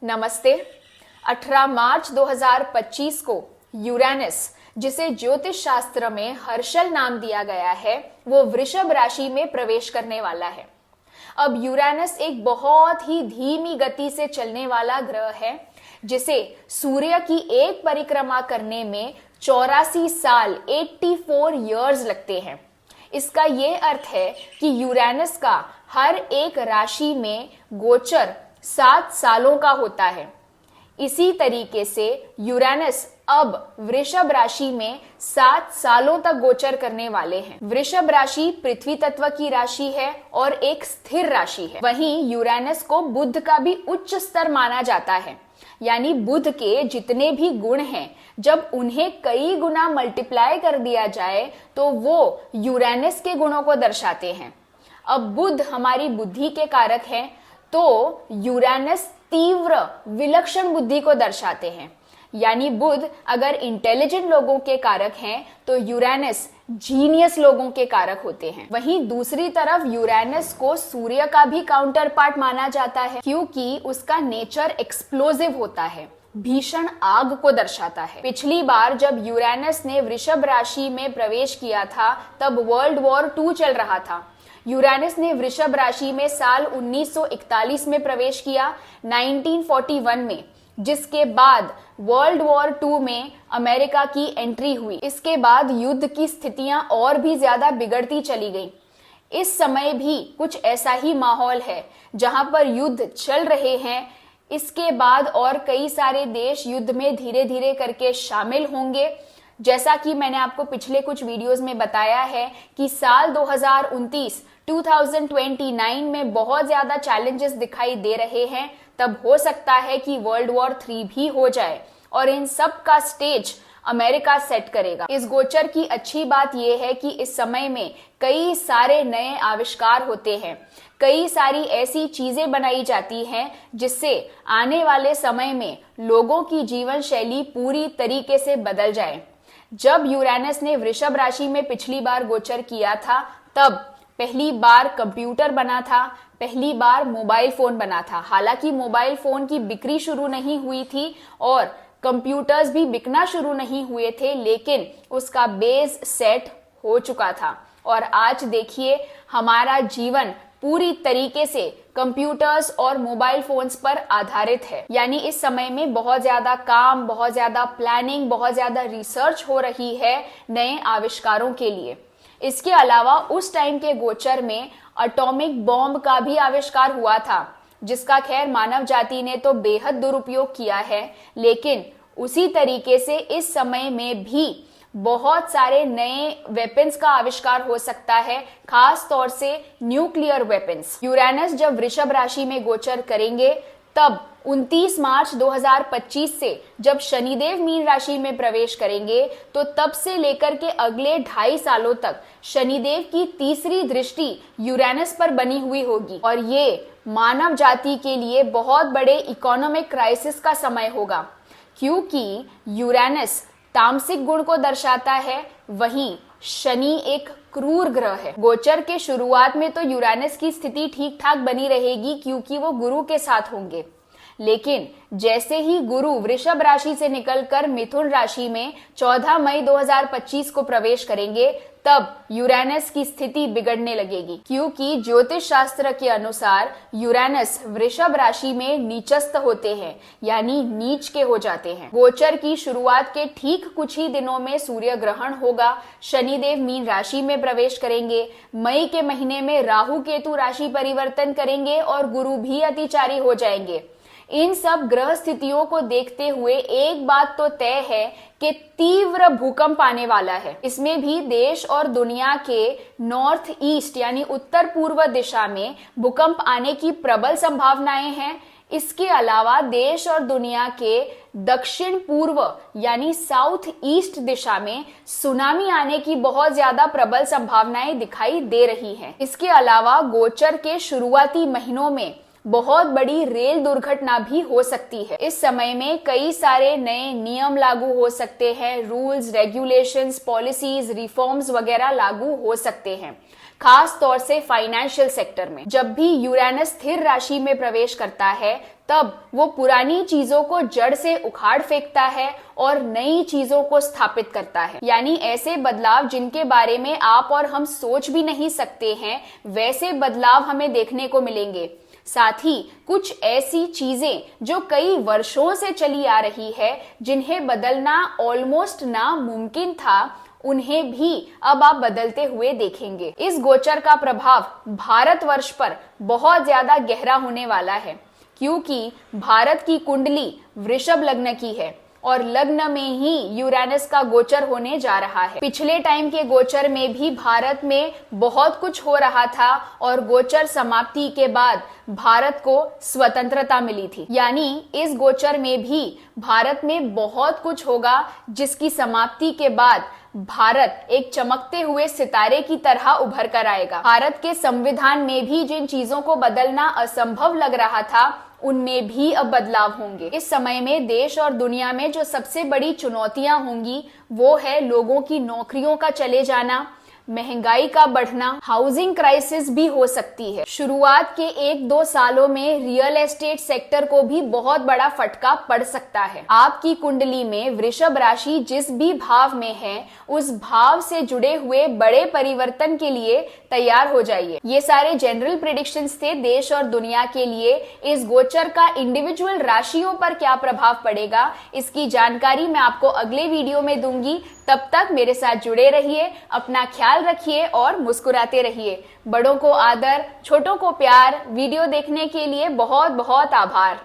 नमस्ते। 18 मार्च 2025 को यूरेनस, जिसे ज्योतिष शास्त्र में हर्षल नाम दिया गया है, वो वृषभ राशि में प्रवेश करने वाला है। अब यूरेनस एक बहुत ही धीमी गति से चलने वाला ग्रह है, जिसे सूर्य की एक परिक्रमा करने में 84 साल 84 इयर्स लगते हैं। इसका ये अर्थ है कि यूरेनस का हर एक राशि में गोचर 7 सालों का होता है। इसी तरीके से यूरेनस अब वृषभ राशि में 7 सालों तक गोचर करने वाले हैं। वृषभ राशि पृथ्वी तत्व की राशि है और एक स्थिर राशि है। वहीं यूरेनस को बुध का भी उच्च स्तर माना जाता है, यानी बुध के जितने भी गुण हैं, जब उन्हें कई गुना मल्टीप्लाई कर दिया जाए तो वो यूरेनस के गुणों को दर्शाते हैं। अब बुध हमारी बुद्धि के कारक हैं, तो यूरेनस तीव्र विलक्षण बुद्धि को दर्शाते हैं। यानी बुध अगर इंटेलिजेंट लोगों के कारक हैं, तो यूरेनस जीनियस लोगों के कारक होते हैं। वहीं दूसरी तरफ यूरेनस को सूर्य का भी काउंटर पार्ट माना जाता है, क्योंकि उसका नेचर एक्सप्लोजिव होता है, भीषण आग को दर्शाता है। पिछली बार जब यूरेनस ने वृषभ राशि में प्रवेश किया था, तब वर्ल्ड वॉर 2 चल रहा था। यूरेनस ने वृषभ राशि में साल 1941 में प्रवेश किया, 1941 में, जिसके बाद वर्ल्ड वॉर 2 में अमेरिका की एंट्री हुई। इसके बाद युद्ध की स्थितियां और भी ज्यादा बिगड़ती चली गई। इस समय भी कुछ ऐसा ही माहौल है, जहां पर युद्ध चल रहे हैं। इसके बाद और कई सारे देश युद्ध में धीरे धीरे करके शामिल होंगे। जैसा कि मैंने आपको पिछले कुछ वीडियोस में बताया है कि साल 2029 में बहुत ज्यादा चैलेंजेस दिखाई दे रहे हैं। तब हो सकता है कि वर्ल्ड वॉर 3 भी हो जाए, और इन सब का स्टेज अमेरिका सेट करेगा। इस गोचर की अच्छी बात यह है कि इस समय में कई सारे नए आविष्कार होते हैं, कई सारी ऐसी चीजें बनाई जाती हैं जिससे आने वाले समय में लोगों की जीवन शैली पूरी तरीके से बदल जाए। जब यूरेनस ने वृषभ राशि में पिछली बार गोचर किया था, तब पहली बार कंप्यूटर बना था, पहली बार मोबाइल फोन बना था। हालांकि मोबाइल फोन की बिक्री शुरू नहीं हुई थी और कंप्यूटर्स भी बिकना शुरू नहीं हुए थे, लेकिन उसका बेस सेट हो चुका था। और आज देखिए, हमारा जीवन पूरी तरीके से कंप्यूटर्स और मोबाइल फोन्स पर आधारित है। यानी इस समय में बहुत ज्यादा काम, बहुत ज्यादा प्लानिंग, बहुत ज्यादा रिसर्च हो रही है नए आविष्कारों के लिए। इसके अलावा उस टाइम के गोचर में एटॉमिक बॉम्ब का भी आविष्कार हुआ था, जिसका खैर मानव जाति ने तो बेहद दुरुपयोग किया है। लेकिन उसी तरीके से इस समय में भी बहुत सारे नए वेपन्स का आविष्कार हो सकता है, खास तौर से न्यूक्लियर वेपन्स। यूरेनस जब वृषभ राशि में गोचर करेंगे, तब 29 मार्च 2025 से जब शनिदेव मीन राशि में प्रवेश करेंगे, तो तब से लेकर के अगले 2.5 सालों तक शनिदेव की तीसरी दृष्टि यूरेनस पर बनी हुई होगी। और ये मानव जाति के लिए बहुत बड़े इकोनॉमिक क्राइसिस का समय होगा, क्योंकि यूरेनस तामसिक गुण को दर्शाता है, वहीं शनि एक क्रूर ग्रह है। गोचर के शुरुआत में तो यूरेनस की स्थिति ठीक ठाक बनी रहेगी, क्योंकि वो गुरु के साथ होंगे। लेकिन जैसे ही गुरु वृषभ राशि से निकलकर मिथुन राशि में 14 मई 2025 को प्रवेश करेंगे, तब यूरेनस की स्थिति बिगड़ने लगेगी, क्योंकि ज्योतिष शास्त्र के अनुसार यूरेनस वृषभ राशि में नीचस्थ होते हैं, यानी नीच के हो जाते हैं। गोचर की शुरुआत के ठीक कुछ ही दिनों में सूर्य ग्रहण होगा, शनिदेव मीन राशि में प्रवेश करेंगे, मई के महीने में राहु केतु राशि परिवर्तन करेंगे और गुरु भी अतिचारी हो जाएंगे। इन सब ग्रह स्थितियों को देखते हुए एक बात तो तय है कि तीव्र भूकंप आने वाला है। इसमें भी देश और दुनिया के नॉर्थ ईस्ट यानी उत्तर पूर्व दिशा में भूकंप आने की प्रबल संभावनाएं हैं। इसके अलावा देश और दुनिया के दक्षिण पूर्व यानी साउथ ईस्ट दिशा में सुनामी आने की बहुत ज्यादा प्रबल संभावनाएं दिखाई दे रही हैं। इसके अलावा गोचर के शुरुआती महीनों में बहुत बड़ी रेल दुर्घटना भी हो सकती है। इस समय में कई सारे नए नियम लागू हो सकते हैं, रूल्स, रेगुलेशंस, पॉलिसीज, रिफॉर्म्स वगैरह लागू हो सकते हैं, खास तौर से फाइनेंशियल सेक्टर में। जब भी यूरेनस स्थिर राशि में प्रवेश करता है, तब वो पुरानी चीजों को जड़ से उखाड़ फेंकता है और नई चीजों को स्थापित करता है। यानी ऐसे बदलाव जिनके बारे में आप और हम सोच भी नहीं सकते हैं, वैसे बदलाव हमें देखने को मिलेंगे। साथ ही कुछ ऐसी चीजें जो कई वर्षों से चली आ रही है, जिन्हें बदलना ऑलमोस्ट नामुमकिन था, उन्हें भी अब आप बदलते हुए देखेंगे। इस गोचर का प्रभाव भारतवर्ष पर बहुत ज्यादा गहरा होने वाला है, क्योंकि भारत की कुंडली वृषभ लग्न की है और लग्न में ही यूरेनस का गोचर होने जा रहा है। पिछले टाइम के गोचर में भी भारत में बहुत कुछ हो रहा था और गोचर समाप्ति के बाद भारत को स्वतंत्रता मिली थी। यानी इस गोचर में भी भारत में बहुत कुछ होगा, जिसकी समाप्ति के बाद भारत एक चमकते हुए सितारे की तरह उभर कर आएगा। भारत के संविधान में भी जिन चीजों को बदलना असंभव लग रहा था, उनमें भी अब बदलाव होंगे। इस समय में देश और दुनिया में जो सबसे बड़ी चुनौतियां होंगी, वो है लोगों की नौकरियों का चले जाना, महंगाई का बढ़ना, हाउसिंग क्राइसिस भी हो सकती है। शुरुआत के 1-2 सालों में रियल एस्टेट सेक्टर को भी बहुत बड़ा फटका पड़ सकता है। आपकी कुंडली में वृषभ राशि जिस भी भाव में है, उस भाव से जुड़े हुए बड़े परिवर्तन के लिए तैयार हो जाइए। ये सारे जनरल प्रेडिक्शंस थे देश और दुनिया के लिए। इस गोचर का इंडिविजुअल राशियों पर क्या प्रभाव पड़ेगा, इसकी जानकारी मैं आपको अगले वीडियो में दूंगी। तब तक मेरे साथ जुड़े रहिए, अपना ख्याल रखिए और मुस्कुराते रहिए। बड़ों को आदर, छोटों को प्यार। वीडियो देखने के लिए बहुत बहुत आभार।